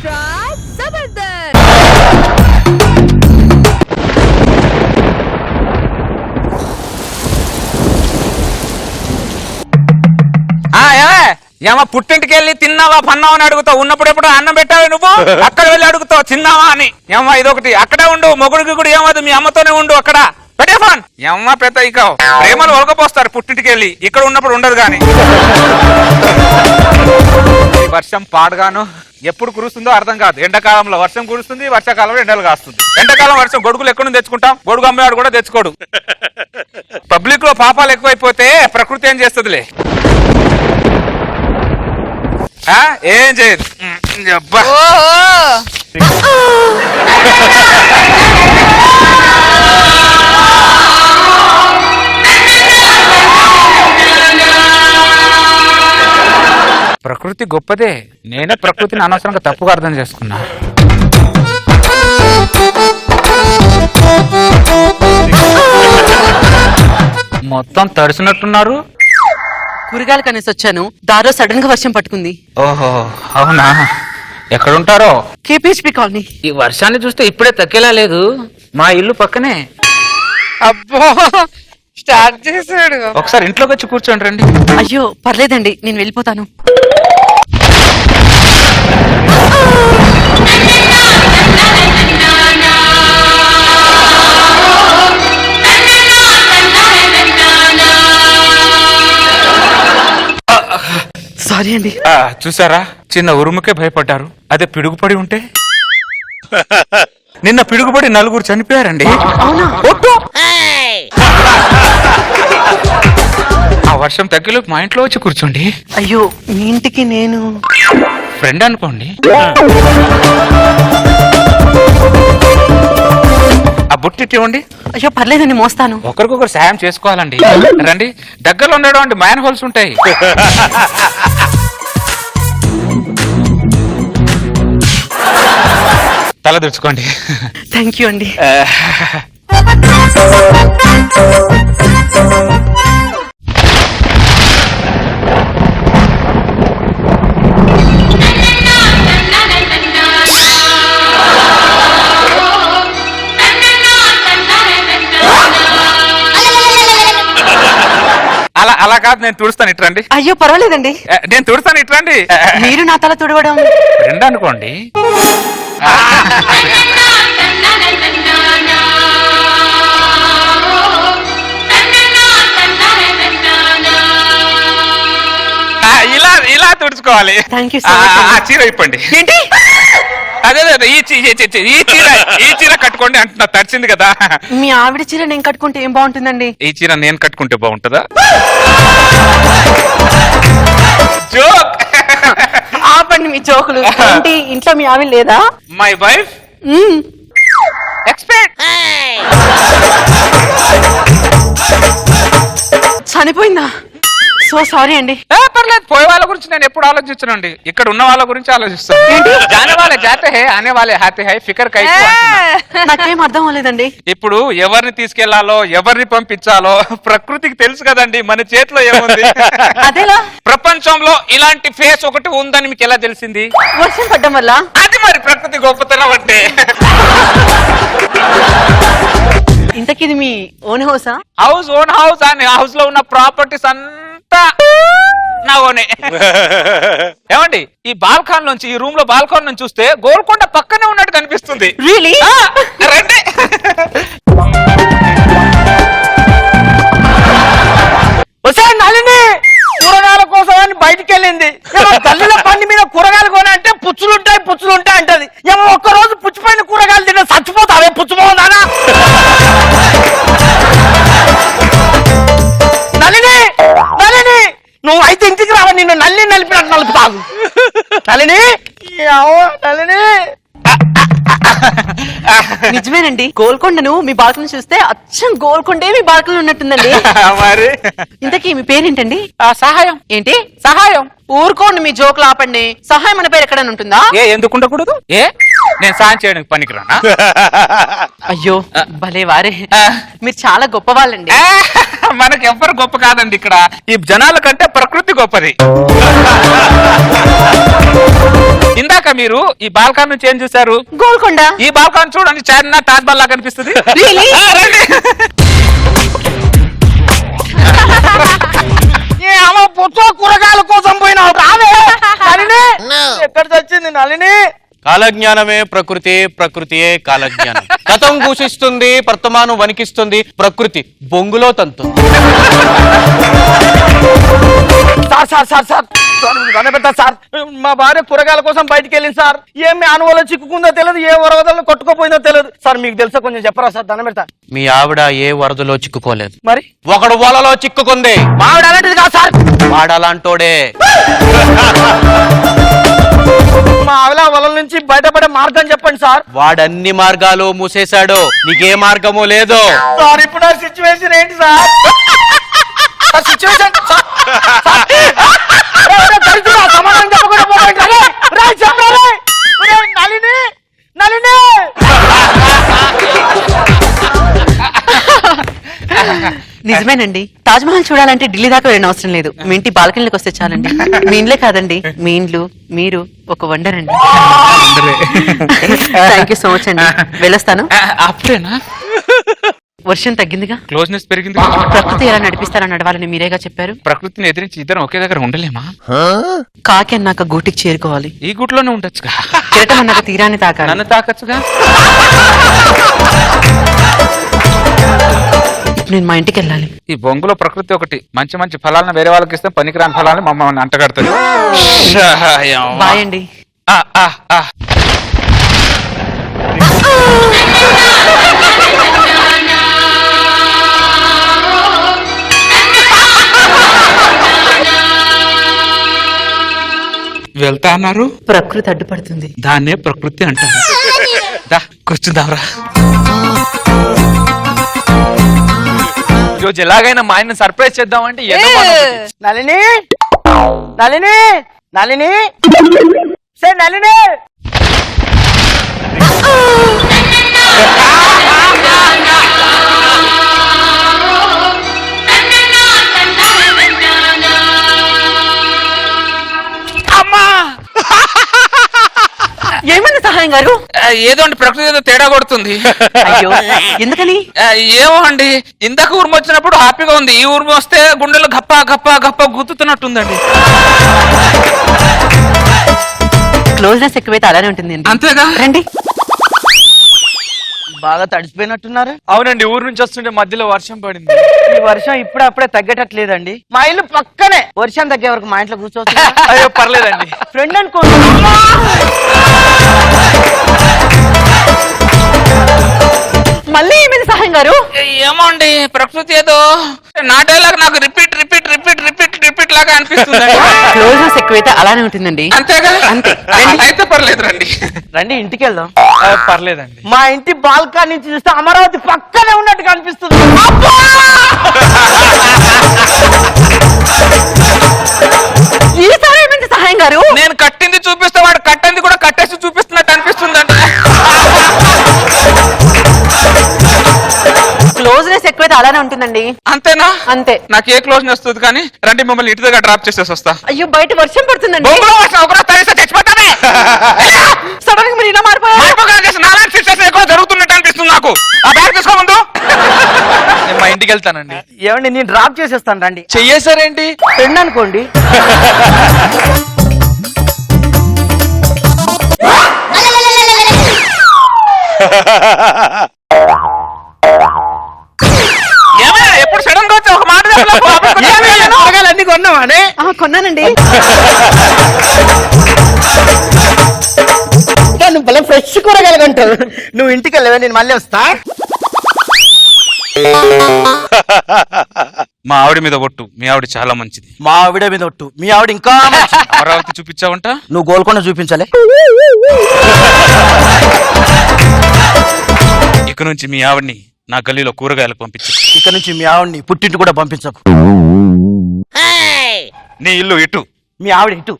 Extra Jabardasth. ఏమో పుట్టింటికి వెళ్ళి తిన్నావా పన్నావా అని అడుగుతావు. ఉన్నప్పుడు ఎప్పుడు అన్నం పెట్టావే నువ్వు, అక్కడ వెళ్ళి అడుగుతావు తిన్నావా అని. ఏమో ఇదొకటి, అక్కడే ఉండు. మొగుడికి కూడా ఏమదు, మీ అమ్మతోనే ఉండు. అక్కడ పెట్టే ఫోన్. ఏమో పెద్ద ఇక ప్రేమలు ఒలకపోస్తారు పుట్టింటికి వెళ్ళి, ఇక్కడ ఉన్నప్పుడు ఉండదు. కానీ వర్షం పాడుగాను ఎప్పుడు కురుస్తుందో అర్థం కాదు. ఎండాకాలంలో వర్షం కురుస్తుంది, వర్షాకాలంలో ఎండలు కాస్తుంది. ఎండాకాలం వర్షం గొడుగులు ఎక్కడ తెచ్చుకుంటాం, గొడుగు అమ్మేవాడు కూడా తెచ్చుకోడు. పబ్లిక్ లో పాపాలు ఎక్కువైపోతే ప్రకృతి ఏం చేస్తుందిలే, ఏం చేయదు. ప్రకృతి గొప్పదే, నేనే ప్రకృతిని అనవసరంగా తప్పుగా అర్థం చేసుకున్నా. మొత్తం తడిసినట్టున్నారు. కూరగాయలు కనేసి వచ్చాను, దారిలో సడన్ గా వర్షం పట్టుకుంది. ఓహో అవునా, ఎక్కడుంటారో? KPHP colony. ఈ వర్షాన్ని చూస్తే ఇప్పుడే తగ్గేలా లేదు, మా ఇల్లు పక్కనే. అబ్బో స్టార్ట్ చేశాడు. ఒకసారి ఇంట్లోకి వచ్చి కూర్చోండి రండి. అయ్యో పర్లేదండి, నేను వెళ్ళిపోతాను. సారీ అండి. చూసారా, చిన్న ఉరుముకే భయపడ్డారు, అదే పిడుగుపడి ఉంటే. నిన్న పిడుగుపడి 4 చనిపోయారండి. ఆ వర్షం తగ్గిలోకి మా ఇంట్లో వచ్చి కూర్చోండి. అయ్యో మీ ఇంటికి నేను ఫ్రెండ్ అనుకోండి. ఆ బుట్టి ఇవ్వండి. అయ్యో పర్లేదండి, మోస్తాను. ఒకరికొకరు సాయం చేసుకోవాలండి. రండి, దగ్గరలో ఉండడం అంటే మ్యాన్ హోల్స్ ఉంటాయి. తల దుడుచుకోండి. థ్యాంక్ యూ అండి. అలా అలా కాదు, నేను తుడుస్తాను ఇట్రండి. అయ్యో పర్వాలేదండి, నేను తుడుస్తాను ఇట్రండి. మీరు నా తల తుడవడం ఫ్రెండ్ అనుకోండి. ఇలా ఇలా తుడుచుకోవాలి. Thank you so much. ఆ చీర ఇప్పండి. ఏంటి? అదే ఈ చీర కట్టుకోండి అంటున్నా, తడిచింది కదా. మీ ఆవిడ చీర నేను కట్టుకుంటే ఏం బాగుంటుందండి? ఈ చీర నేను కట్టుకుంటే బాగుంటుందా? జోక్. ఆపండి మీ జోకులు. ఏంటి ఇంట్లో మీ ఆవిడ లేదా? మై వైఫ్ ఎక్స్పెక్ట్ చనిపోయిందా? సో సారీ అండి. పర్లేదు, పోయే వాళ్ళ గురించి నేను ఎప్పుడు ఆలోచించనండి, ఇక్కడ ఉన్న వాళ్ళ గురించి ఆలోచిస్తాను. జానే వాళ్ళే జాతే హై, ఆనే వాళ్ళే హాతే హై, ఫికర్ కై. నాకేం అర్థం అవ్వలేదండి. ఇప్పుడు ఎవరిని తీసుకెళ్లాలో ఎవరిని పంపించాలో ప్రకృతికి తెలుసు కదండి, మన చేతిలో ఏముంది? అదేలా? ప్రపంచంలో ఇలాంటి ఫేస్ ఒకటి ఉందని మీకు ఎలా తెలిసింది? వర్షం పడ్డం వల్ల. అది మరి ప్రకృతి గొప్పతనం అంటే. ఇంతకీ ఇది మీ ఓన్ హౌసా? ఓన్ హౌస్ అని హౌస్ లో ఉన్న ప్రాపర్టీస్ అంతా నా ఓనే. ఏమండి, ఈ బాల్కాన్ నుంచి, ఈ రూమ్ లో బాల్కాన్ నుంచి చూస్తే గోల్కొండ పక్కనే ఉన్నట్టు కనిపిస్తుంది. రియలీ? రండి. నలిని కూరగాయల కోసం అని బయటికి వెళ్ళింది. గల్లీల బండి మీద కూరగాయలు కొని అంటే పుచ్చులుంటాయి అంటది. ఏమో ఒక్కరోజు పుచ్చిపోయిన కూరగాయలు తిన్న చచ్చిపోతావే పుచ్చిపోదానా? నలిని నలిని నువ్వు అయితే ఇంటికి రావ, నిన్ను నలిపినట్టు నలుపుతావు. నలిని నలిని. నిజమేనండి, గోల్కొండను మీ బాల్కనీ చూస్తే అచ్చం గోల్కొండే మీ బాల్కనీ ఉన్నట్టుందండి. మరి ఇంతకీ మీ పేరేంటండి? సహాయం. ఏంటి సహాయం? ఊరుకోండి, మీ జోకులు ఆపండి. సహాయం అనే పేరు ఎక్కడైనా ఉంటుందా? ఎందుకు ఉండకూడదు? నేను సాయం చేయడానికి పనికిరానా? అయ్యో భలే వారే, మీరు చాలా గొప్ప వాళ్ళండి. మనకి ఎవ్వరు గొప్ప కాదండి ఇక్కడ. ఈ జనాల కంటే ప్రకృతి గొప్పది. ఇందాక మీరు ఈ బాల్కాన్ నుంచి ఏం చూసారు? గోల్కొండ. ఈ బాల్కాన్ చూడండి, చార్మినార్ తాజ్ మహల్ లాగా కనిపిస్తుంది. కూరగాయల కోసం పోయినావు రావే నళిని. ఎక్కడ చచ్చింది నళిని? కాలజ్ఞానమే ప్రకృతి, ప్రకృతియే కాలజ్ఞానం. గతం కూషిస్తుంది, వర్తమానం వణికిస్తుంది, ప్రకృతి బొంగులో తంతు. సార్ మా భార్య కూరగాయల కోసం బయటికి వెళ్ళింది సార్. ఏమి అనువలో చిక్కుకుందో తెలియదు, ఏ వరదల్లో కొట్టుకోపోయిందో తెలియదు సార్. మీకు తెలుసా? కొంచెం చెప్పరా సార్, దండం పెడతా. మీ ఆవిడ ఏ వరదలో చిక్కుకోలేదు, మరి ఒకడు వలలో చిక్కుకుంది. మావిడ అలాంటిది కాదు సార్. వాడలాంటోడే. మా ఆవిడ వలల నుంచి బయటపడే మార్గం చెప్పండి సార్. వాడన్ని మార్గాలు మూసేశాడు, నీకే మార్గము లేదు. సార్ ఇప్పుడు ఆ సిచ్యువేషన్ ఏంటి సార్? సిచ్యువేషన్ సమాధానం చెప్పకుండా నళిని నళిని. నిజమేనండి, తాజ్ మహల్ చూడాలంటే ఢిల్లీ దాకా వెళ్ళిన అవసరం లేదు. మీ ఇంటి బాల్కనీలోకి వస్తే చాలండి. మీ ఇండ్లే కాదండి, మీ ఇండ్లు మీరు ఒక వండర్ అండి. థ్యాంక్ యూ సో మచ్ అండి. వెళ్ళొస్తాను. అప్పుడేనా? వర్షం తగ్గిందిగా, క్లోజ్నెస్ పెరిగింది. ప్రకృతి ఎలా నడిపిస్తారని నడవాలని మీరేగా చెప్పారు. ప్రకృతిని ఎదిరించి ఇద్దరం ఒకే దగ్గర ఉండలేమా? కాకి అన్నాక గూటికి చేరుకోవాలి. ఈ గుట్లోనే ఉండొచ్చుగా. కిరటం అన్నాక తీరాన్ని తాకాలి. నన్ను తాకచ్చుగా. నేను మా ఇంటికి వెళ్ళాలి. ఈ బొంగులో ప్రకృతి ఒకటి. మంచి మంచి ఫలాలను వేరే వాళ్ళకి ఇస్తే పనికిరాని ఫలాన్ని మమ్మల్ని అంటగడుతుంది. బాయ్ అండి. వెళ్తా అన్నారు, ప్రకృతి అడ్డుపడుతుంది. దాన్నే ప్రకృతి అంటారు. కూర్చుందాంరా. ఈరోజు ఎలాగైనా మా ఆయన సర్ప్రైజ్ చేద్దామంటే నళిని నళిని నళిని సే నళిని. ఏమన్నా సహాయం గారు? ఏదో అండి, ప్రకృతి ఏదో తేడా కొడుతుంది. అయ్యో ఎందుకని? ఏమో అండి, ఇందాక ఊర్మ వచ్చినప్పుడు హ్యాపీగా ఉంది. ఈ ఊర్మ వస్తే గుండెలో గప్ప గప్ప గప్ప గుర్తుతున్నట్టుందండి. క్లోజ్నెస్ ఎక్కువైతే అలానే ఉంటుంది. అంతేగా. రండి. బాగా తడిసిపోయినట్టున్నారు. అవునండి, ఊరు నుంచి వస్తుంటే మధ్యలో వర్షం పడింది. ఈ వర్షం ఇప్పుడే తగ్గేటట్లేదండి. మా ఇల్లు పక్కనే, వర్షం తగ్గే వరకు మా ఇంట్లో కూర్చోవచ్చు. అయ్యో పర్లేదండి. ఫ్రెండ్ అనుకోండి. మళ్ళీ ఏమైంది సహాయం గారు? ఏమో అండి, ప్రకృతి ఏదో నా డైలాగ్ నాకు repeat repeat repeat repeat repeat లాగా అనిపిస్తుంది. క్లోజ్నెస్ ఎక్కువైతే అలానే ఉంటుందండి. అంతేగా. అంతే. అయితే పర్లేదు, రండి రండి ఇంటికి వెళ్దాం. పర్లేదండి. మా ఇంటి బాల్కనీ నుంచి చూస్తే అమరావతి పక్కనే ఉన్నట్టు కనిపిస్తుంది. ఈసారి ఏమైంది సహాయం గారు? నేను కట్టింది చూపిస్తే వాడు కట్టింది కూడా కట్టేసి చూపిస్తున్నట్టు అనిపిస్తుందండి. క్లోజ్నెస్ ఎక్కువైతే అలానే ఉంటుందండి. అంతేనా? అంతే. నాకు ఏ క్లోజ్నెస్ వస్తుంది కానీ రండి, మిమ్మల్ని ఇంటి దగ్గర డ్రాప్ చేసేసి వస్తా. అయ్యో బయట వర్షం పడుతుందండి. బొంగులో వర్షం ఒకరోజు తడిస్తే చచ్చిపోతానే. సడన్ గా మీరు ఇలా మారిపోయారు. నాలాంటి సిస్టర్స్ ఎక్కువ జరుగుతున్నట్టు అనిపిస్తుంది నాకు. ఆ బ్యాగ్ తీసుకో ముందు. నేను మా ఇంటికి వెళ్తానండి. ఏమండి, నేను డ్రాప్ చేసేస్తాను రండి. చెయ్యేసారేంటి? ఫ్రెండ్ అనుకోండి. ఎప్పుడు సడన్ గా వచ్చి ఒక మాట కూరగాయలన్నీ కొన్నావానే? కొన్నానండి. నువ్వు భలే ఫ్రెష్ కూరగాయలు కొంటావు. నువ్వు ఇంటికి వెళ్ళవే, నేను మళ్ళీ వస్తా. మా ఆవిడ మీద కొట్టు, మీ ఆవిడ చాలా మంచిది. మా ఆవిడ మీద ఒట్టు, మీ ఆవిడ ఇంకా అమరావతి చూపించావంట. నువ్వు గోల్కొండ చూపించాలి. ఇక నుంచి మీ ఆవిడ్ని నా గల్లీలో కూరగాయలకు పంపించు. ఇక నుంచి మీ ఆవిడ్ని పుట్టింటి కూడా పంపించకు. నీ ఇల్లు ఇటు, మీ ఆవిడ ఇటు.